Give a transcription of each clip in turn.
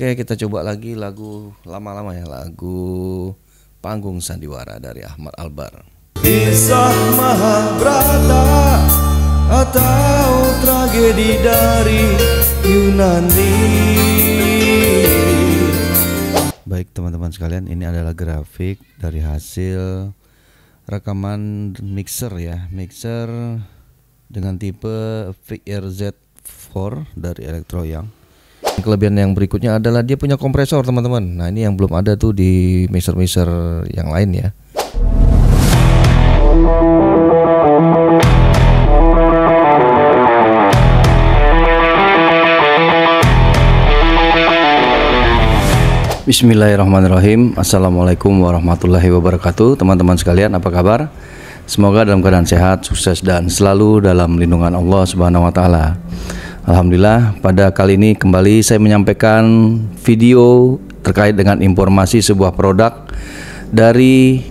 Oke, kita coba lagi lagu lama-lama ya, lagu Panggung Sandiwara dari Ahmad Albar. Kisah Mahabharata atau tragedi dari Yunani. Baik teman-teman sekalian, ini adalah grafik dari hasil rekaman mixer ya, mixer dengan tipe VRZ4 dari Electroyoung. Kelebihan yang berikutnya adalah dia punya kompresor teman-teman. Nah ini yang belum ada tuh di mixer-mixer yang lain ya. Bismillahirrahmanirrahim. Assalamualaikum warahmatullahi wabarakatuh. Teman-teman sekalian, apa kabar? Semoga dalam keadaan sehat, sukses dan selalu dalam lindungan Allah Subhanahu wa taala. Alhamdulillah, pada kali ini kembali saya menyampaikan video terkait dengan informasi sebuah produk dari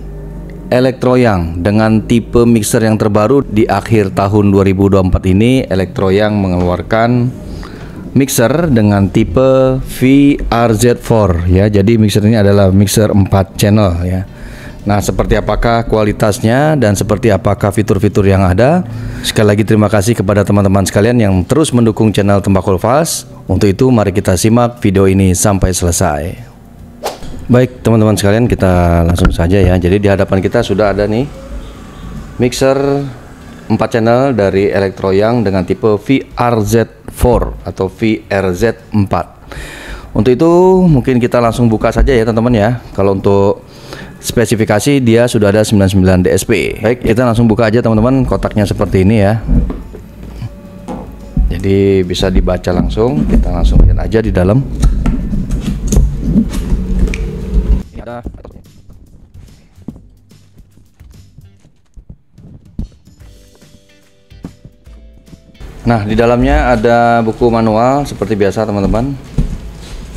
Electroyoung dengan tipe mixer yang terbaru. Di akhir tahun 2024 ini Electroyoung mengeluarkan mixer dengan tipe VRZ4 ya. Jadi mixer ini adalah mixer 4 channel ya. Nah, seperti apakah kualitasnya dan seperti apakah fitur-fitur yang ada? Sekali lagi terima kasih kepada teman-teman sekalian yang terus mendukung channel Tembakau Fast. Untuk itu mari kita simak video ini sampai selesai. Baik teman-teman sekalian, kita langsung saja ya. Jadi di hadapan kita sudah ada nih mixer 4 channel dari Electroyoung dengan tipe VRZ4 atau VRZ4. Untuk itu mungkin kita langsung buka saja ya teman-teman ya. Kalau untuk spesifikasi dia sudah ada 99 DSP. Baik, kita langsung buka aja teman-teman. Kotaknya seperti ini ya. Jadi bisa dibaca langsung. Kita langsung lihat aja di dalam. Ini ada. Nah, di dalamnya ada buku manual seperti biasa teman-teman.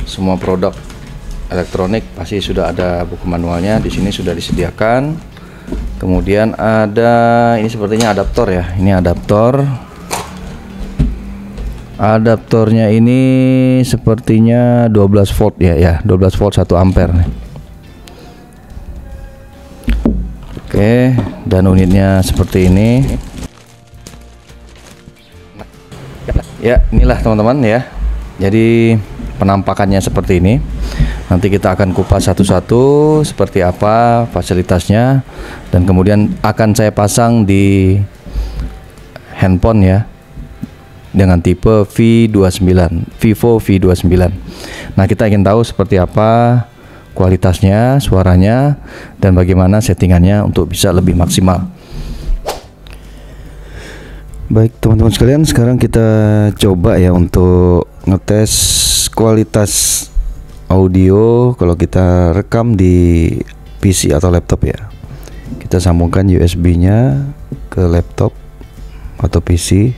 Semua produk elektronik pasti sudah ada buku manualnya. Di sini sudah disediakan. Kemudian ada ini sepertinya adaptor ya. Ini adaptor. Adaptornya ini sepertinya 12 volt ya, 12 volt 1 ampere nih. Oke, dan unitnya seperti ini. Ya, inilah teman-teman ya. Jadi penampakannya seperti ini. Nanti kita akan kupas satu-satu seperti apa fasilitasnya, dan kemudian akan saya pasang di handphone ya dengan tipe V29, Vivo V29. Nah, kita ingin tahu seperti apa kualitasnya, suaranya, dan bagaimana settingannya untuk bisa lebih maksimal. Baik teman-teman sekalian, sekarang kita coba ya untuk ngetes kualitas audio kalau kita rekam di PC atau laptop ya. Kita sambungkan USB-nya ke laptop atau PC.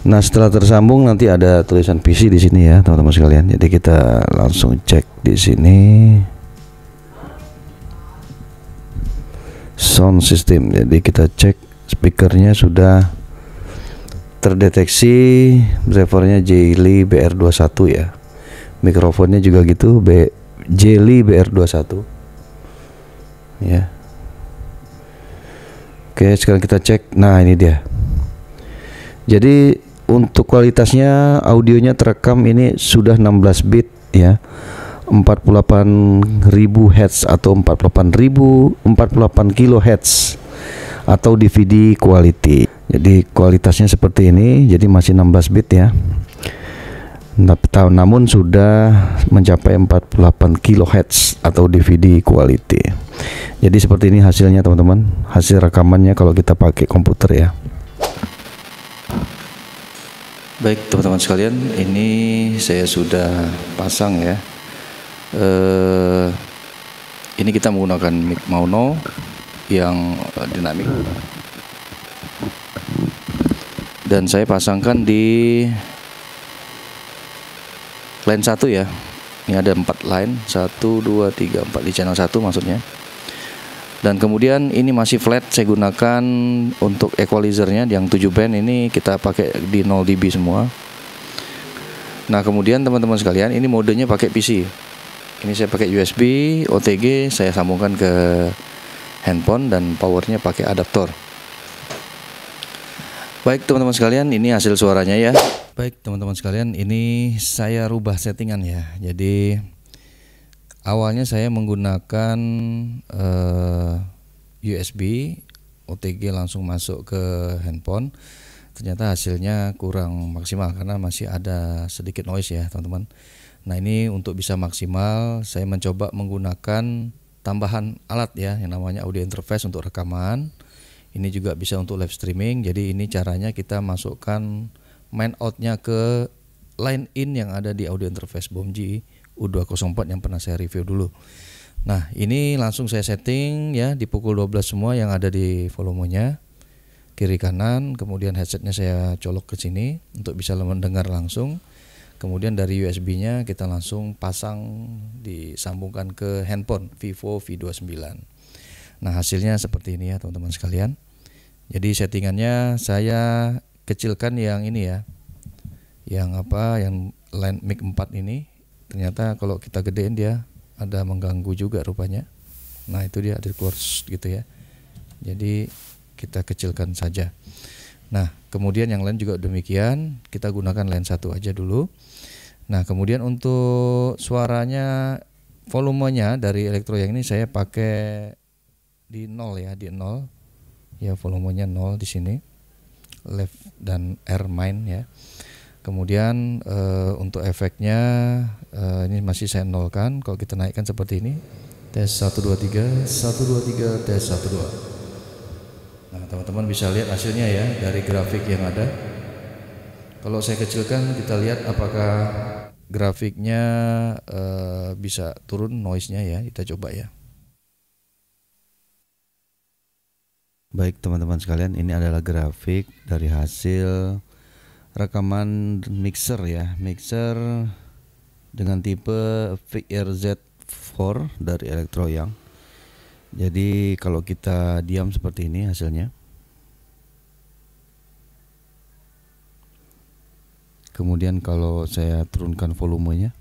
Nah, setelah tersambung nanti ada tulisan PC di sini ya, teman-teman sekalian. Jadi kita langsung cek di sini. Sound system. Jadi kita cek speakernya sudah terdeteksi, drivernya Jelly BR21 ya. Mikrofonnya juga gitu, Jelly BR21 ya. Oke, sekarang kita cek. Nah, ini dia. Jadi untuk kualitasnya audionya terekam ini sudah 16 bit ya, 48.000 Hz atau 48 kHz atau DVD quality. Jadi kualitasnya seperti ini. Jadi masih 16 bit ya. Namun sudah mencapai 48 kHz atau DVD quality. Jadi seperti ini hasilnya teman-teman. Hasil rekamannya kalau kita pakai komputer ya. Baik teman-teman sekalian, ini saya sudah pasang ya. Ini kita menggunakan mic mono yang dinamik, dan saya pasangkan di line 1 ya. Ini ada 4 line, 1, 2, 3, 4 di channel 1 maksudnya. Dan kemudian ini masih flat, saya gunakan untuk equalizernya yang 7 band ini kita pakai di 0 dB semua. Nah kemudian teman-teman sekalian, ini modenya pakai PC. Ini saya pakai USB, OTG, saya sambungkan ke handphone dan powernya pakai adaptor. Baik teman-teman sekalian, ini hasil suaranya ya. Baik teman-teman sekalian, ini saya rubah settingan ya. Jadi awalnya saya menggunakan USB, OTG langsung masuk ke handphone. Ternyata hasilnya kurang maksimal karena masih ada sedikit noise ya teman-teman. Nah ini untuk bisa maksimal, saya mencoba menggunakan tambahan alat ya yang namanya audio interface untuk rekaman. Ini juga bisa untuk live streaming. Jadi ini caranya kita masukkan main outnya ke line in yang ada di audio interface BOMG U204 yang pernah saya review dulu. Nah ini langsung saya setting ya di pukul 12 semua yang ada di volumenya kiri kanan. Kemudian headsetnya saya colok ke sini untuk bisa mendengar langsung. Kemudian dari USB-nya kita langsung pasang, disambungkan ke handphone Vivo V29. Nah hasilnya seperti ini ya teman-teman sekalian. Jadi settingannya saya kecilkan yang ini ya, yang line mic 4 ini. Ternyata kalau kita gedein dia ada mengganggu juga rupanya. Nah itu dia ada keluar gitu ya. Jadi kita kecilkan saja. Nah kemudian yang lain juga demikian, kita gunakan line 1 aja dulu. Nah kemudian untuk suaranya, volumenya dari elektro yang ini saya pakai di 0 ya, di 0 ya, volumenya 0 di sini, left dan R main ya. Kemudian untuk efeknya ini masih saya nolkan. Kalau kita naikkan seperti ini, tes 1 2 3 1 2 3 tes 1 2. Nah teman-teman bisa lihat hasilnya ya dari grafik yang ada. Kalau saya kecilkan, kita lihat apakah grafiknya bisa turun noise-nya ya. Kita coba ya. Baik teman-teman sekalian, ini adalah grafik dari hasil rekaman mixer ya, mixer dengan tipe VRZ4 dari Electroyoung. Jadi kalau kita diam seperti ini hasilnya. Kemudian kalau saya turunkan volumenya,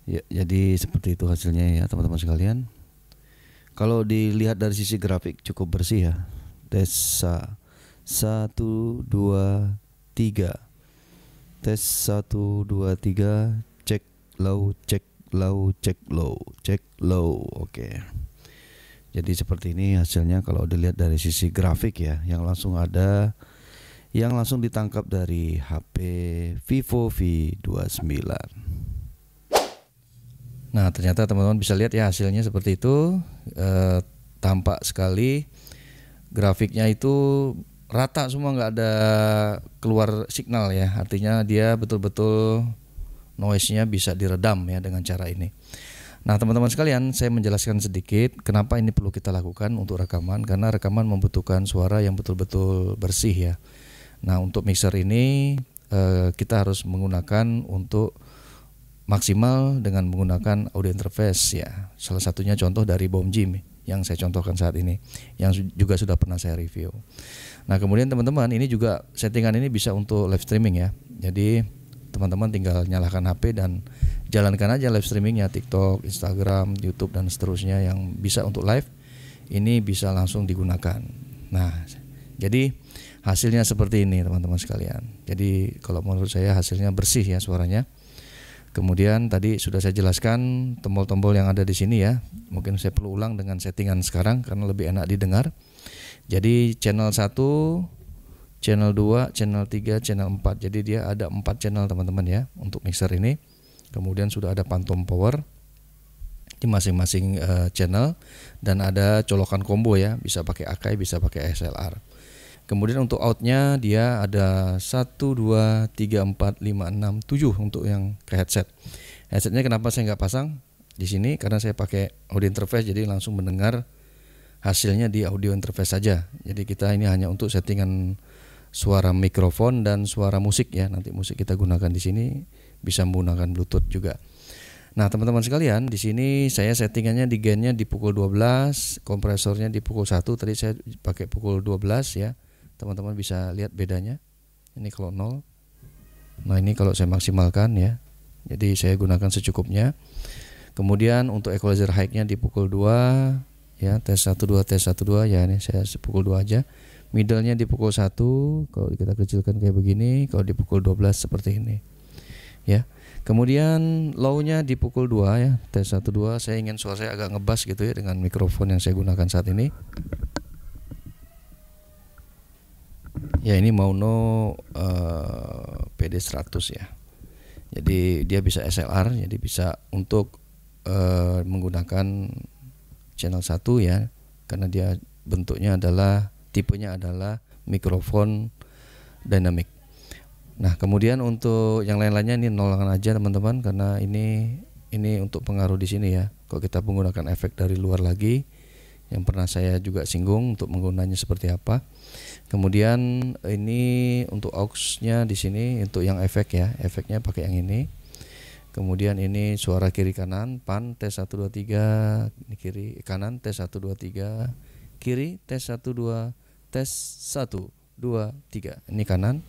ya, jadi seperti itu hasilnya ya teman-teman sekalian. Kalau dilihat dari sisi grafik cukup bersih ya. Tes 1 2 3. Tes 1 2 3, cek low, cek low, cek low, cek low. Oke. Jadi seperti ini hasilnya kalau dilihat dari sisi grafik ya, yang langsung ada, yang langsung ditangkap dari HP Vivo V29. Nah ternyata teman-teman bisa lihat ya hasilnya seperti itu. Tampak sekali grafiknya itu rata semua, nggak ada keluar signal ya. Artinya dia betul-betul noise-nya bisa diredam ya dengan cara ini. Nah teman-teman sekalian, saya menjelaskan sedikit kenapa ini perlu kita lakukan untuk rekaman. Karena rekaman membutuhkan suara yang betul-betul bersih ya. Nah untuk mixer ini kita harus menggunakan untuk maksimal dengan menggunakan audio interface ya. Salah satunya contoh dari BOMG yang saya contohkan saat ini, yang juga sudah pernah saya review. Nah kemudian teman-teman, ini juga settingan ini bisa untuk live streaming ya. Jadi teman-teman tinggal nyalakan HP dan jalankan aja live streamingnya, TikTok, Instagram, YouTube dan seterusnya yang bisa untuk live. Ini bisa langsung digunakan. Nah jadi hasilnya seperti ini teman-teman sekalian. Jadi kalau menurut saya hasilnya bersih ya suaranya. Kemudian tadi sudah saya jelaskan tombol-tombol yang ada di sini ya. Mungkin saya perlu ulang dengan settingan sekarang karena lebih enak didengar. Jadi channel 1, channel 2, channel 3, channel 4. Jadi dia ada 4 channel teman-teman ya untuk mixer ini. Kemudian sudah ada phantom power di masing-masing channel dan ada colokan combo ya, bisa pakai Akai, bisa pakai XLR. Kemudian untuk outnya dia ada 1, 2, 3, 4, 5, 6, 7 untuk yang ke headset. Headsetnya kenapa saya nggak pasang di sini? Karena saya pakai audio interface, jadi langsung mendengar hasilnya di audio interface saja. Jadi kita ini hanya untuk settingan suara mikrofon dan suara musik ya. Nanti musik kita gunakan di sini, bisa menggunakan Bluetooth juga. Nah, teman-teman sekalian, di sini saya settingannya di gainnya di pukul 12, kompresornya di pukul 1. Tadi saya pakai pukul 12 ya. Teman-teman bisa lihat bedanya. Ini kalau 0. Nah, ini kalau saya maksimalkan ya. Jadi saya gunakan secukupnya. Kemudian untuk equalizer high-nya di pukul 2 ya, tes 1 2 tes 1 2 ya, ini saya pukul 2 aja. Middle-nya di pukul 1, kalau kita kecilkan kayak begini, kalau di pukul 12 seperti ini. Ya. Kemudian low-nya di pukul 2 ya, tes 1 2. Saya ingin suara saya agak ngebas gitu ya dengan mikrofon yang saya gunakan saat ini. Ya, ini Mauno PD100 ya. Jadi dia bisa SLR, jadi bisa untuk menggunakan channel 1 ya, karena dia bentuknya adalah, tipenya adalah mikrofon dynamic. Nah, kemudian untuk yang lain-lainnya ini nolkan aja teman-teman, karena ini untuk pengaruh di sini ya. Kalau kita menggunakan efek dari luar lagi, yang pernah saya juga singgung untuk menggunakannya seperti apa. Kemudian ini untuk aux-nya di sini untuk yang efek ya, efeknya pakai yang ini. Kemudian ini suara kiri kanan, pan tes 1 2 3, ini kiri kanan tes 1 2 3, kiri tes 1 2, tes 1 2 3. Ini kanan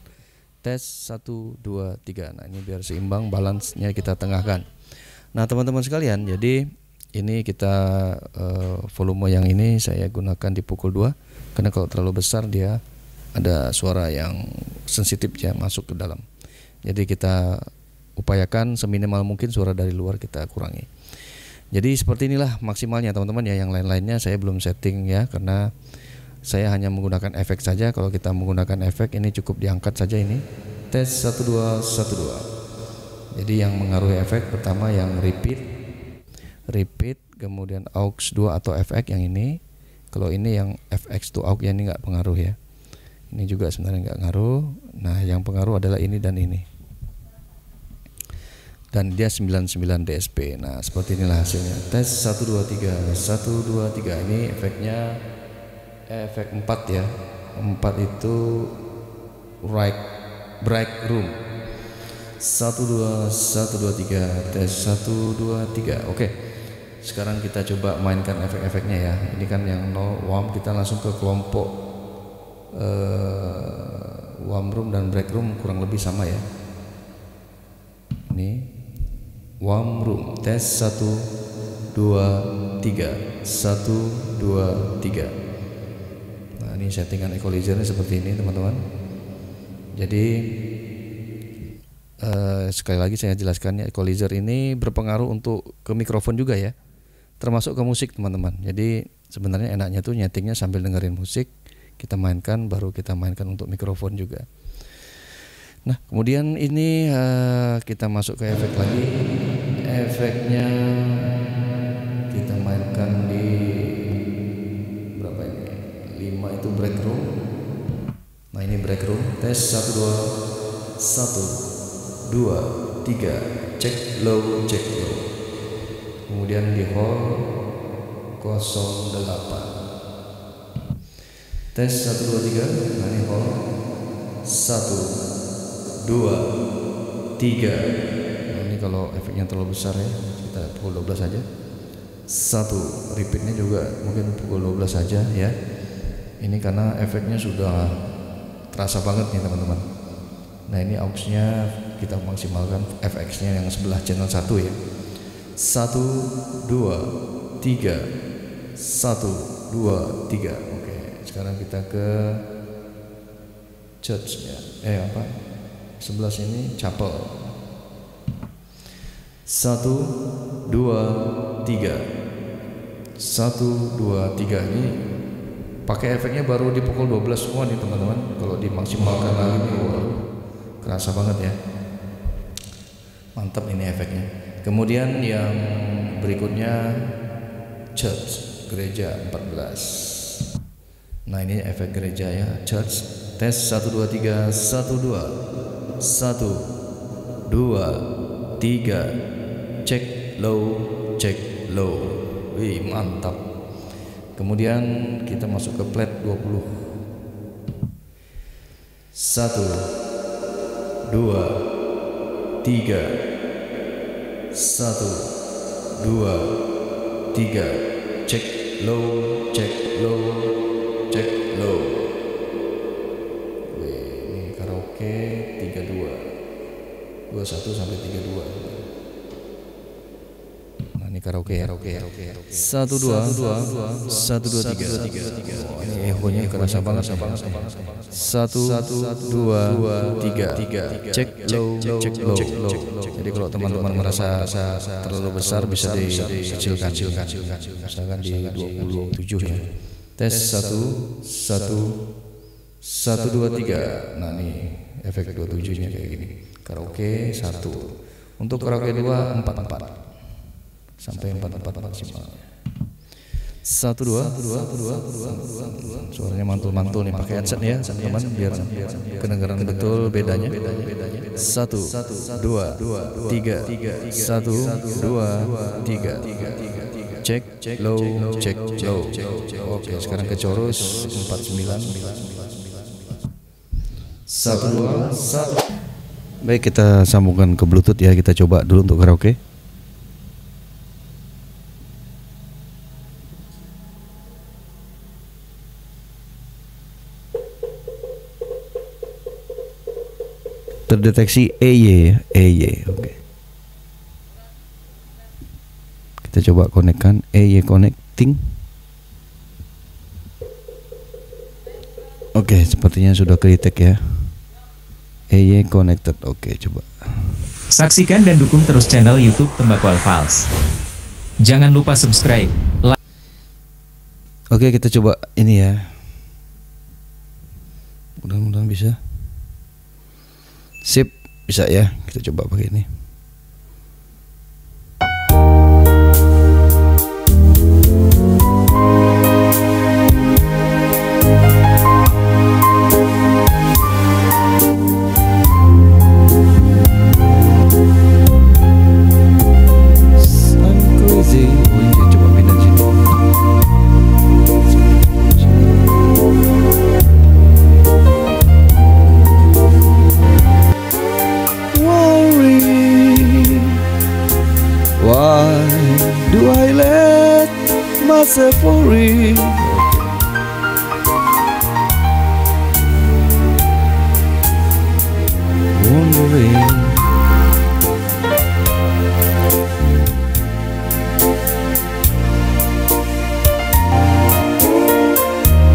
tes 1 2 3. Nah, ini biar seimbang, balance-nya kita tengahkan. Nah, teman-teman sekalian, jadi ini kita volume yang ini saya gunakan di pukul 2, karena kalau terlalu besar dia ada suara yang sensitif ya masuk ke dalam. Jadi kita upayakan seminimal mungkin suara dari luar kita kurangi. Jadi seperti inilah maksimalnya teman-teman ya. Yang lain-lainnya saya belum setting ya, karena saya hanya menggunakan efek saja. Kalau kita menggunakan efek ini cukup diangkat saja ini. Tes 1 2 1 2. Jadi yang mengaruhi efek pertama yang repeat, kemudian aux 2 atau FX yang ini. Kalau ini yang FX to aux ya, ini enggak pengaruh ya. Ini juga sebenarnya enggak ngaruh. Nah, yang pengaruh adalah ini dan ini. Dan dia 99 DSP. Nah, seperti inilah hasilnya. Tes 1 2 3, 1 2 3. Ini efeknya efek 4 ya. 4 itu break room. 1 2 3, tes 1 2 3. Oke. Sekarang kita coba mainkan efek-efeknya ya. Ini kan yang no warm, kita langsung ke kelompok warm room dan break room kurang lebih sama ya. Ini warm room, tes 1 2 3, 1 2 3. Nah, ini settingan equalizernya seperti ini teman-teman. Jadi sekali lagi saya jelaskan ya, equalizer ini berpengaruh untuk ke mikrofon juga ya, termasuk ke musik teman-teman. Jadi sebenarnya enaknya tuh nyetingnya sambil dengerin musik, kita mainkan, baru kita mainkan untuk mikrofon juga. Nah, kemudian ini kita masuk ke efek lagi. Efeknya kita mainkan di berapa ini? 5 itu break room. Nah, ini break room. Tes 1 2 1 2 3. Cek low, cek low. Kemudian di hall 08. Tes 1 2 3. Nah, ini hall 1 2 3. Nah, ini kalau efeknya terlalu besar ya, kita pukul 12 saja. 1, repeatnya juga mungkin pukul 12 saja ya. Ini karena efeknya sudah terasa banget nih teman-teman. Nah, ini aux-nya kita maksimalkan, FX-nya yang sebelah channel 1 ya. 1 2 3, 1 2 3. Oke, sekarang kita ke church-nya. Sebelah sini chapel. 1 2 3. 1 2 3. Ini pakai efeknya baru di pukul 12 semua nih teman-teman. Kalau dimaksimalkan lagi nih, kerasa banget ya. Mantap ini efeknya. Kemudian yang berikutnya church, gereja 14. Nah, ini efek gereja ya, church. Tes 1 2 3, 1 2 1 2 3. Cek low, cek low. Wih, mantap. Kemudian kita masuk ke plat 20. 1 1, 2, 3. 1, 2, 3. Cek low, cek low, cek low. Ini karaoke 32, 21 sampai 32. Nah ini karaoke ya. 1, 2, 1, 2, 3. Ini ehonya kerasa banget. 1, 2, 3. Cek low, cek low. Jadi kalau teman-teman merasa terlalu besar bisa dikecilkan. Misalkan di 27 ya. Tes 1, 2, 3. Nah nih efek 27 nya kayak gini. Karaoke 1. Untuk karaoke 2 4 sampai 4 maksimal. 1, 2. Suaranya mantul-mantul nih, pakai headset ya teman-teman biar kedengaran betul bedanya. 1, 2, 3. 1, 2, 3. Cek low, cek low. Oke, sekarang ke chorus 49. 1, 2, 1. Baik, kita sambungkan ke Bluetooth ya. Kita coba dulu untuk karaoke. Terdeteksi EY. Oke. Kita coba konekkan EY connecting. Oke, sepertinya sudah kedetek ya. EY connected. Oke, coba. Saksikan dan dukung terus channel YouTube Tembakau Files. Jangan lupa subscribe, like. Oke, kita coba ini ya. Mudah-mudahan bisa. Sip, bisa ya. Kita coba pakai ini. Do I let myself worry? Wondering.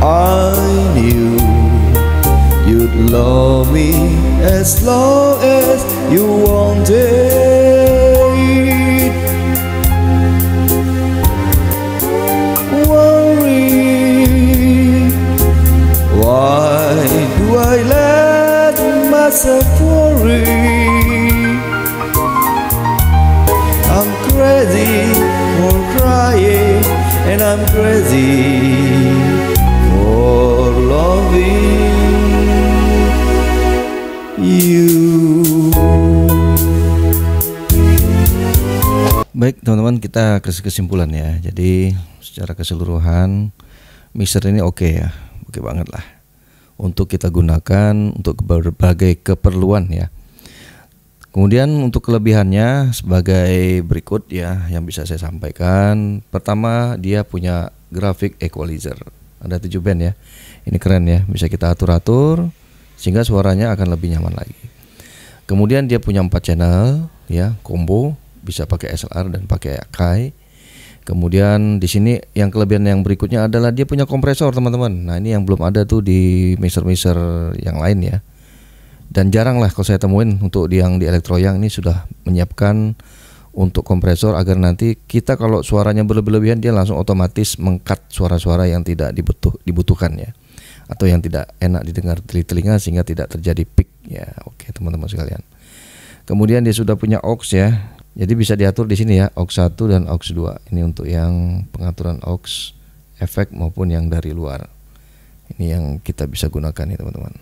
I knew you'd love me as long as you wanted. Why do I let myself worry? I'm crazy for crying, and I'm crazy for loving you. Baik teman-teman, kita ke kesimpulan ya. Jadi secara keseluruhan mixer ini oke ya, oke banget lah untuk kita gunakan untuk berbagai keperluan ya. Kemudian untuk kelebihannya sebagai berikut ya yang bisa saya sampaikan. Pertama, dia punya graphic equalizer. Ada 7 band ya. Ini keren ya, bisa kita atur-atur sehingga suaranya akan lebih nyaman lagi. Kemudian dia punya 4 channel ya, combo, bisa pakai SLR dan pakai Akai. Kemudian di sini yang kelebihan yang berikutnya adalah dia punya kompresor teman-teman. Nah ini yang belum ada tuh di mixer-mixer yang lain ya. Dan jarang lah kalau saya temuin untuk yang di Electroyang ini sudah menyiapkan untuk kompresor agar nanti kita kalau suaranya berlebihan dia langsung otomatis meng-cut suara-suara yang tidak dibutuhkan ya, atau yang tidak enak didengar di telinga sehingga tidak terjadi peak ya. Oke teman-teman sekalian. Kemudian dia sudah punya aux ya. Jadi bisa diatur di sini ya, aux 1 dan aux 2. Ini untuk yang pengaturan aux efek maupun yang dari luar. Ini yang kita bisa gunakan nih teman-teman.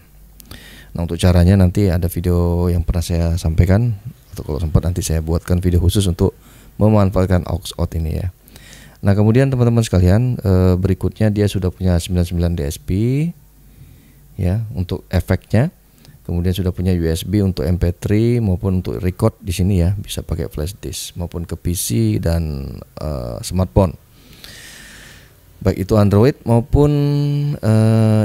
Nah untuk caranya nanti ada video yang pernah saya sampaikan, atau kalau sempat nanti saya buatkan video khusus untuk memanfaatkan aux out ini ya. Nah kemudian teman-teman sekalian, berikutnya dia sudah punya 99 DSP ya untuk efeknya. Kemudian sudah punya USB untuk MP3 maupun untuk record di sini ya, bisa pakai flash disk maupun ke PC dan smartphone. Baik itu Android maupun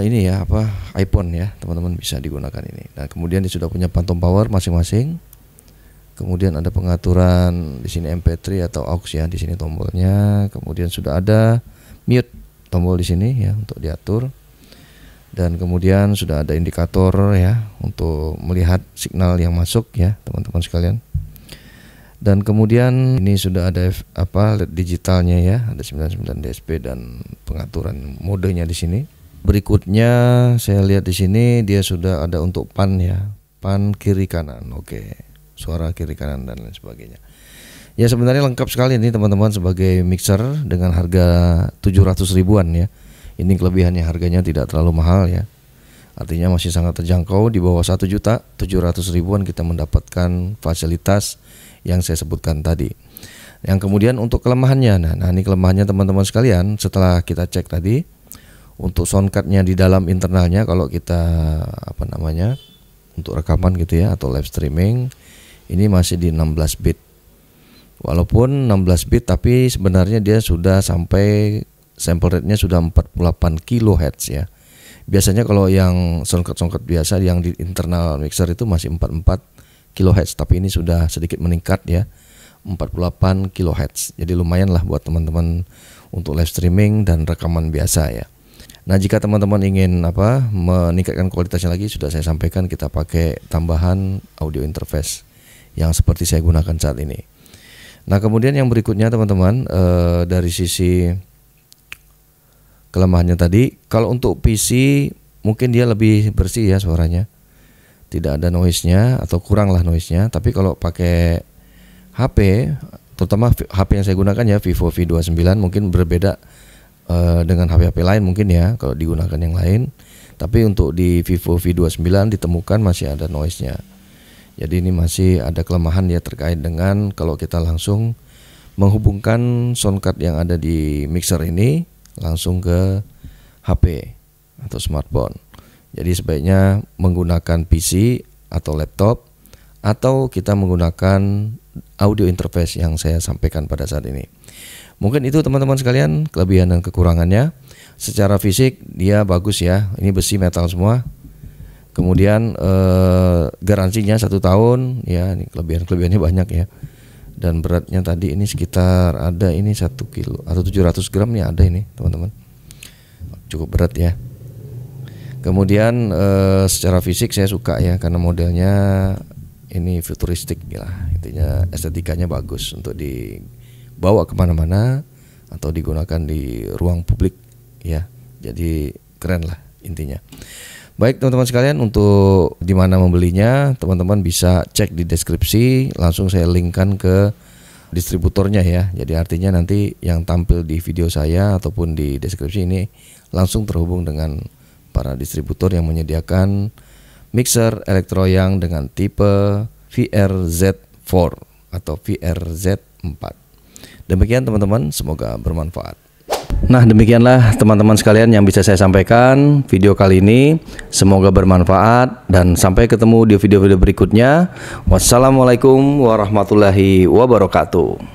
ini ya iPhone ya, teman-teman bisa digunakan ini. Nah, kemudian dia sudah punya phantom power masing-masing. Kemudian ada pengaturan di sini MP3 atau aux ya, di sini tombolnya. Kemudian sudah ada mute tombol di sini ya untuk diatur. Dan kemudian sudah ada indikator ya untuk melihat signal yang masuk ya, teman-teman sekalian. Dan kemudian ini sudah ada LED digitalnya ya, ada 99 DSP dan pengaturan modenya di sini. Berikutnya saya lihat di sini dia sudah ada untuk pan ya, pan kiri kanan. Oke, suara kiri kanan dan lain sebagainya. Ya sebenarnya lengkap sekali ini teman-teman sebagai mixer dengan harga 700 ribuan ya. Ini kelebihannya, harganya tidak terlalu mahal ya. Artinya masih sangat terjangkau, di bawah 1.700.000-an kita mendapatkan fasilitas yang saya sebutkan tadi. Yang kemudian untuk kelemahannya, nah ini kelemahannya teman-teman sekalian. Setelah kita cek tadi, untuk soundcardnya di dalam internalnya, kalau kita untuk rekaman gitu ya atau live streaming, ini masih di 16 bit. Walaupun 16 bit, tapi sebenarnya dia sudah sampai sample rate-nya sudah 48 kHz ya. Biasanya kalau yang soundcard biasa yang di internal mixer itu masih 44 kHz, tapi ini sudah sedikit meningkat ya, 48 kHz. Jadi lumayan lah buat teman-teman untuk live streaming dan rekaman biasa ya. Nah, jika teman-teman ingin meningkatkan kualitasnya lagi, sudah saya sampaikan kita pakai tambahan audio interface yang seperti saya gunakan saat ini. Nah, kemudian yang berikutnya teman-teman, dari sisi kelemahannya tadi, kalau untuk PC mungkin dia lebih bersih ya suaranya, tidak ada noise-nya atau kurang lah noise-nya. Tapi kalau pakai HP, terutama HP yang saya gunakan ya Vivo V29, mungkin berbeda dengan HP-HP lain mungkin ya kalau digunakan yang lain. Tapi untuk di Vivo V29 ditemukan masih ada noise-nya. Jadi ini masih ada kelemahan ya terkait dengan kalau kita langsung menghubungkan soundcard yang ada di mixer ini langsung ke HP atau smartphone. Jadi sebaiknya menggunakan PC atau laptop, atau kita menggunakan audio interface yang saya sampaikan pada saat ini. Mungkin itu teman-teman sekalian kelebihan dan kekurangannya. Secara fisik dia bagus ya, ini besi metal semua. Kemudian garansinya 1 tahun ya, ini kelebihannya banyak ya. Dan beratnya tadi ini sekitar ada ini 1 kilo atau 700 gram nih ada ini teman-teman, cukup berat ya. Kemudian secara fisik saya suka ya, karena modelnya ini futuristik ya, intinya estetikanya bagus untuk dibawa kemana-mana atau digunakan di ruang publik ya, jadi keren lah intinya. Baik teman-teman sekalian, untuk di mana membelinya teman-teman bisa cek di deskripsi, langsung saya linkkan ke distributornya ya. Jadi artinya nanti yang tampil di video saya ataupun di deskripsi ini langsung terhubung dengan para distributor yang menyediakan mixer Electroyoung dengan tipe VRZ4 atau VRZ4. Demikian teman-teman, semoga bermanfaat. Nah, demikianlah teman-teman sekalian yang bisa saya sampaikan video kali ini. Semoga bermanfaat dan sampai ketemu di video-video berikutnya. Wassalamualaikum warahmatullahi wabarakatuh.